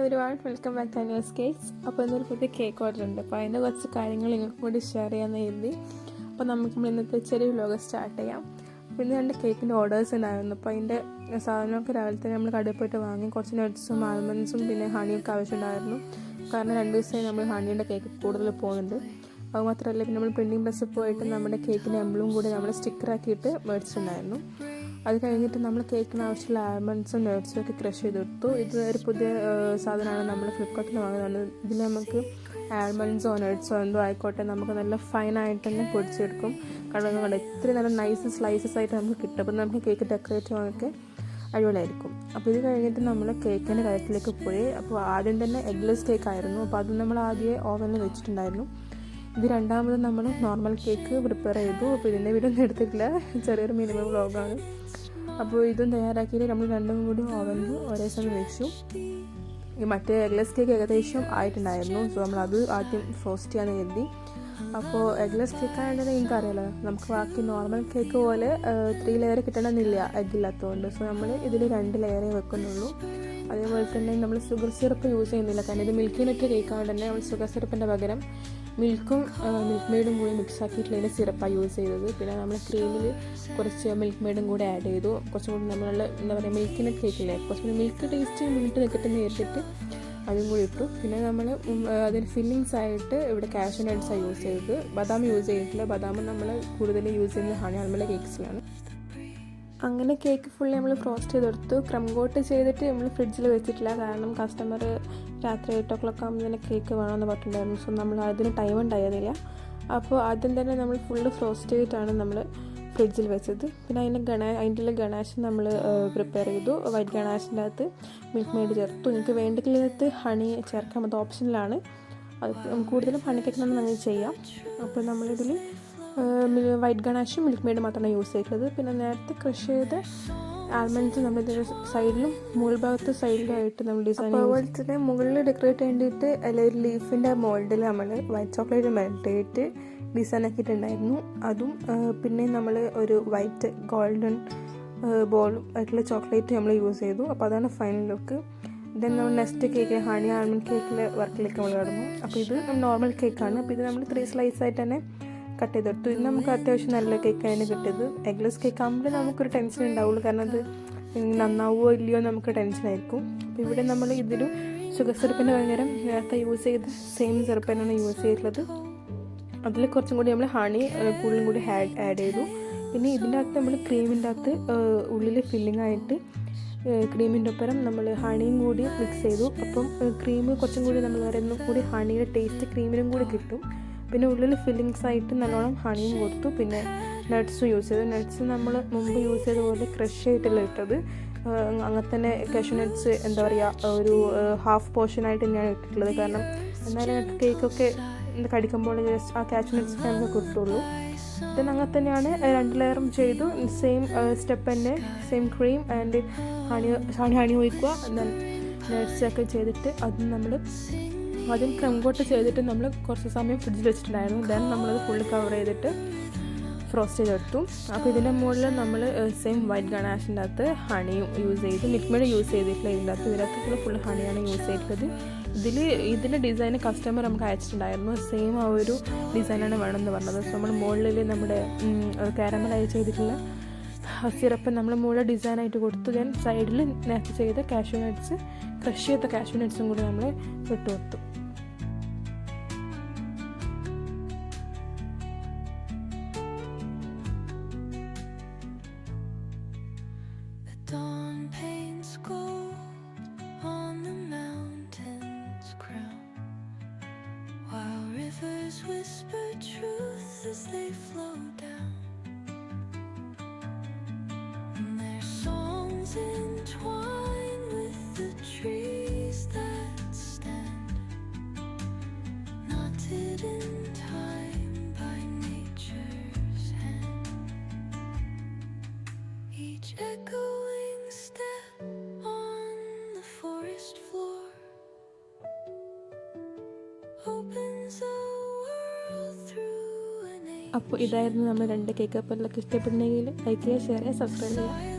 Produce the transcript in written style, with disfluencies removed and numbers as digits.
Everyone, welcome back to News Cakes. അപ്പോൾ ഇന്നൊരു പുതിയ കേക്ക് ഓർഡർ ഉണ്ട്. അപ്പോൾ അതിൻ്റെ കുറച്ച് കാര്യങ്ങൾ നിങ്ങൾക്ക് കൂടി ഷെയർ ചെയ്യാമെന്ന് കരുതി. അപ്പോൾ നമ്മൾ ഇന്നത്തെ ചെറിയ വ്ലോഗ് സ്റ്റാർട്ട് ചെയ്യാം. അപ്പോൾ ഇന്ന് 2 കേക്കിൻ്റെ ഓർഡേഴ്സ് ഉണ്ടായിരുന്നു. അപ്പോൾ അതിൻ്റെ സാധനമൊക്കെ രാവിലെ തന്നെ നമ്മൾ കടയിൽ പോയിട്ട് വാങ്ങി. കുറച്ച് നട്ട്സും ആൽമണ്ട്സും പിന്നെ ഹണിയൊക്കെ ആവശ്യമുണ്ടായിരുന്നു. കാരണം 2 ദിവസമായി നമ്മൾ ഹണിയുടെ കേക്ക് കൂടുതൽ പോകുന്നുണ്ട്. അതുമാത്രമല്ല, പിന്നെ നമ്മൾ പ്രിൻറ്റിംഗ് പ്രസ്സിൽ പോയിട്ട് നമ്മുടെ കേക്കിൻ്റെ എംബ്ലവും കൂടി നമ്മൾ സ്റ്റിക്കറാക്കിയിട്ട് മേടിച്ചിട്ടുണ്ടായിരുന്നു. അത് കഴിഞ്ഞിട്ട് നമ്മൾ കേക്കിന് ആവശ്യമുള്ള ആൽമണ്ട്സും നട്ട്സും ഒക്കെ ക്രഷ് ചെയ്തെടുത്തു. ഇത് ഒരു പുതിയ സാധനമാണ്, നമ്മൾ ഫ്ലിപ്കാർട്ടിൽ വാങ്ങുന്നതാണ്. ഇതിൽ നമുക്ക് ആൽമണ്ട്സോ നട്ട്സോ എന്തോ ആയിക്കോട്ടെ നമുക്ക് നല്ല ഫൈനായിട്ട് തന്നെ പൊടിച്ചെടുക്കും. കാരണം ഇത്രയും നല്ല നൈസ് സ്ലൈസസ് ആയിട്ട് നമുക്ക് കിട്ടും. അപ്പോൾ നമുക്ക് കേക്ക് ഡെക്കറേറ്റ് ചെയ്യാനൊക്കെ അടിപൊളിയായിരിക്കും. അപ്പോൾ ഇത് കഴിഞ്ഞിട്ട് നമ്മൾ കേക്കിൻ്റെ കാര്യത്തിലേക്ക് പോയി. അപ്പോൾ ആദ്യം തന്നെ എഗ്ലെസ് കേക്ക് ആയിരുന്നു. അപ്പോൾ അത് നമ്മൾ ആദ്യമേ ഓവനിൽ വെച്ചിട്ടുണ്ടായിരുന്നു. ഇത് രണ്ടാമത് നമ്മൾ നോർമൽ കേക്ക് പ്രിപ്പയർ ചെയ്തു. അപ്പോൾ ഇതിൻ്റെ വീഡിയോ ഒന്നും എടുത്തിട്ടില്ല, ചെറിയൊരു മിനിമം വ്ലോഗാണ്. അപ്പോൾ ഇതും തയ്യാറാക്കിയിട്ട് നമ്മൾ രണ്ടും കൂടി ഓവനിൽ ഒരേ സമയം വെച്ചു. ഈ മറ്റേ എഗ്ലെസ് കേക്ക് ഏകദേശം ആയിട്ടുണ്ടായിരുന്നു. സോ നമ്മളത് ആദ്യം ഫ്രോസ്റ്റ് ചെയ്യാൻ കരുതി. അപ്പോൾ എഗ്ലെസ് കേക്ക് ആയതുകൊണ്ട് എനിക്കറിയാലോ, നമുക്ക് ബാക്കി നോർമൽ കേക്ക് പോലെ 3 ലെയർ കിട്ടണമെന്നില്ല എഗ്ഗില്ലാത്തതുകൊണ്ട്. സോ നമ്മൾ ഇതിൽ 2 ലെയറേ വെക്കുന്നുള്ളൂ. അതേപോലെ തന്നെ നമ്മൾ ഷുഗർ സിറപ്പ് യൂസ് ചെയ്യുന്നില്ല, കാരണം ഇത് മിൽക്കി നട്ട് കേക്ക് ആയതുകൊണ്ട് തന്നെ നമ്മൾ ഷുഗർ സിറപ്പിൻ്റെ പകരം മിൽക്ക് മെയ്ഡും കൂടി മിക്സ് ആക്കിയിട്ടുള്ള സിറപ്പാണ് യൂസ് ചെയ്തത്. പിന്നെ നമ്മൾ ക്രീമിൽ കുറച്ച് മിൽക്ക് മെയ്ഡും കൂടി ആഡ് ചെയ്തു. കുറച്ചും കൂടി നമ്മൾ എന്താ പറയുക, മിൽക്കി നട്ട് കേക്കില്ലേ, കുറച്ചും കൂടി മിൽക്ക് ടേസ്റ്റ് മുന്നിട്ട് നിൽക്കട്ടെ നേരിട്ടിട്ട് അതും കൂടി ഇട്ടു. പിന്നെ നമ്മൾ അതിന് ഫില്ലിങ്സ് ആയിട്ട് ഇവിടെ കാഷ്യൂ നട്ട്സാണ് യൂസ് ചെയ്തത്. ബദാം യൂസ് ചെയ്തിട്ടില്ല. ബദാം നമ്മൾ കൂടുതൽ യൂസ് ചെയ്യുന്നത് ഹണി ആൽമണ്ട് കേക്ക്സിലാണ്. അങ്ങനെ കേക്ക് ഫുള്ളി നമ്മൾ ഫ്രോസ്റ്റ് ചെയ്തെടുത്തു. ക്രം കോട്ട് ചെയ്തിട്ട് നമ്മൾ ഫ്രിഡ്ജിൽ വെച്ചിട്ടില്ല, കാരണം കസ്റ്റമർ രാത്രി 8 o'clock ആകുമ്പോൾ തന്നെ കേക്ക് വേണമെന്ന് പറഞ്ഞിട്ടുണ്ടായിരുന്നു. സോ നമ്മൾ അതിന് ടൈം ഉണ്ടായിരുന്നില്ല. അപ്പോൾ ആദ്യം തന്നെ നമ്മൾ ഫുള്ള് ഫ്രോസ്റ്റ് ചെയ്തിട്ടാണ് നമ്മൾ ഫ്രിഡ്ജിൽ വെച്ചത്. പിന്നെ അതിൻ്റെ ഗണാഷ് നമ്മൾ പ്രിപ്പയർ ചെയ്തു. വൈറ്റ് ഗണാഷിൻ്റെ അകത്ത് മിൽക്ക് മെയ്ഡ് ചേർത്തു. നിങ്ങൾക്ക് വേണ്ടെങ്കിലകത്ത് ഹണി ചേർക്കാം, അത് ഓപ്ഷനിലാണ്. അത് കൂടുതലും ഹണി കേക്കിനാണ് നമ്മൾ ചെയ്യാം. അപ്പോൾ നമ്മളിതിൽ വൈറ്റ് ഗണാഷും മിൽക്ക് മെയ്ഡ് മാത്രമാണ് യൂസ് ചെയ്തിട്ടുള്ളത്. പിന്നെ നേരത്തെ ക്രഷ് ചെയ്ത ആൽമണ്ട്സ് നമ്മളിതിൻ്റെ സൈഡിലും മുകൾ ഭാഗത്ത് സൈഡിലായിട്ട് നമ്മൾ ഡിസൈൻ. അതുപോലെ തന്നെ മുകളിൽ ഡെക്കറേറ്റ് വേണ്ടിയിട്ട് ഒരു ലീഫിൻ്റെ മോൾഡിൽ നമ്മൾ വൈറ്റ് ചോക്ലേറ്റ് മെൽറ്റ് ചെയ്തിട്ട് ഡിസൈൻ ആക്കിയിട്ടുണ്ടായിരുന്നു. അതും പിന്നെ നമ്മൾ ഒരു വൈറ്റ് ഗോൾഡൻ ബോളും ആയിട്ടുള്ള ചോക്ലേറ്റ് നമ്മൾ യൂസ് ചെയ്തു. അപ്പോൾ അതാണ് ഫൈനൽ ലുക്ക്. ദെൻ നമ്മൾ നെക്സ്റ്റ് കേക്ക് ഹണി ആൽമണ്ട് കേക്കിലെ വർക്കിലേക്ക് നമ്മൾ കടന്നു. അപ്പോൾ ഇത് നോർമൽ കേക്കാണ്. അപ്പോൾ ഇത് നമ്മൾ 3 slice ആയിട്ട് തന്നെ കട്ട് ചെയ്തെടുത്തു. ഇത് നമുക്ക് അത്യാവശ്യം നല്ല കേക്കാണ് കിട്ടിയത്. എഗ്ലെസ് കേക്ക് ആകുമ്പോൾ നമുക്കൊരു ടെൻഷൻ ഉണ്ടാവുള്ളൂ, കാരണം അത് നന്നാവുമോ ഇല്ലയോ നമുക്ക് ടെൻഷനായിരിക്കും. അപ്പോൾ ഇവിടെ നമ്മൾ ഇതിൽ ഷുഗർ സിറപ്പിൻ്റെ പകരം നേരത്തെ യൂസ് ചെയ്ത് സെയിം സിറപ്പ് തന്നെയാണ് യൂസ് ചെയ്തിട്ടുള്ളത്. അതിൽ കുറച്ചും കൂടി നമ്മൾ ഹണി കൂടുതലും കൂടി ആഡ് ചെയ്തു. പിന്നെ ഇതിൻ്റെ അകത്ത് നമ്മൾ ക്രീമിൻ്റെ അകത്ത് ഉള്ളിൽ ഫില്ലിംഗ് ആയിട്ട് ക്രീമിൻ്റെ ഒപ്പം നമ്മൾ ഹണിയും കൂടി മിക്സ് ചെയ്തു. അപ്പം ക്രീം കുറച്ചും കൂടി നമ്മൾ പറയുന്ന കൂടി ഹണിയുടെ ടേസ്റ്റ് ക്രീമിനും കൂടി കിട്ടും. പിന്നെ ഉള്ളിൽ ഫില്ലിങ്സ് ആയിട്ട് നല്ലോണം ഹണിയും കൊടുത്തു. പിന്നെ നട്ട്സും യൂസ് ചെയ്തു. നട്ട്സ് നമ്മൾ മുമ്പ് യൂസ് ചെയ്ത പോലെ ക്രഷ് ചെയ്തിട്ടല്ല ഇട്ടത്. അങ്ങനെ തന്നെ കാഷ്യൂ നട്ട്സ് എന്താ പറയുക, ഒരു ഹാഫ് പോർഷനായിട്ട് തന്നെയാണ് ഇട്ടിട്ടുള്ളത്. കാരണം എന്നാലും കേക്കൊക്കെ കടിക്കുമ്പോൾ ജസ്റ്റ് ആ കാഷ്യൂ നട്ട്സൊക്കെ നമുക്ക് കിട്ടുള്ളൂ. ദെൻ അങ്ങനെ തന്നെയാണ് 2 ലെയറും ചെയ്തു. സെയിം സ്റ്റെപ്പ് തന്നെ, സെയിം ക്രീം ആൻഡ് ഹണി ഒഴിക്കുക. ദെൻ നട്ട്സൊക്കെ ചെയ്തിട്ട് അതും നമ്മൾ ആദ്യം ക്രം കോട്ട് ചെയ്തിട്ട് നമ്മൾ കുറച്ച് സമയം ഫ്രിഡ്ജിൽ വെച്ചിട്ടുണ്ടായിരുന്നു. ദെൻ നമ്മളത് ഫുള്ള് കവർ ചെയ്തിട്ട് ഫ്രോസ്റ്റ് ചെയ്തെടുത്തു. അപ്പോൾ ഇതിൻ്റെ മുകളിൽ നമ്മൾ സെയിം വൈറ്റ് ഗണാഷിൻ്റെ അകത്ത് ഹണിയും യൂസ് ചെയ്തു. മിൽക്ക് മെയ്ഡ് യൂസ് ചെയ്തിട്ടില്ല ഇതിനകത്ത് ഫുള്ള് ഹണിയാണ് യൂസ് ചെയ്തിട്ടുള്ളത്. ഇതിൻ്റെ ഡിസൈൻ കസ്റ്റമർ നമുക്ക് അയച്ചിട്ടുണ്ടായിരുന്നു. സെയിം ആ ഒരു ഡിസൈനാണ് വേണമെന്ന് പറഞ്ഞത്. സോ നമ്മൾ മുകളിൽ നമ്മുടെ കാരമലായി ചെയ്തിട്ടുള്ള സിറപ്പ് നമ്മൾ മുകളിൽ ഡിസൈനായിട്ട് കൊടുത്തു. ദെൻ സൈഡിൽ നേരത്തെ ചെയ്ത കാഷ്യൂ നട്ട്സ്, ക്രഷ് ചെയ്ത കാഷ്യൂ നട്ട്സും കൂടി നമ്മൾ ഇട്ട് കൊടുത്തു. Whisper truth as they flow down, and their songs entwine with the trees that stand, knotted in time by nature's hand. Each echoing step on the forest floor opens a അപ്പോൾ ഇതായിരുന്നു നമ്മൾ 2 cake. അപ്പോൾ എല്ലാവർക്കും ഇഷ്ടപ്പെടുന്നെങ്കിൽ like ചെയ്യുക, share ചെയ്യുക, subscribe ചെയ്യുക.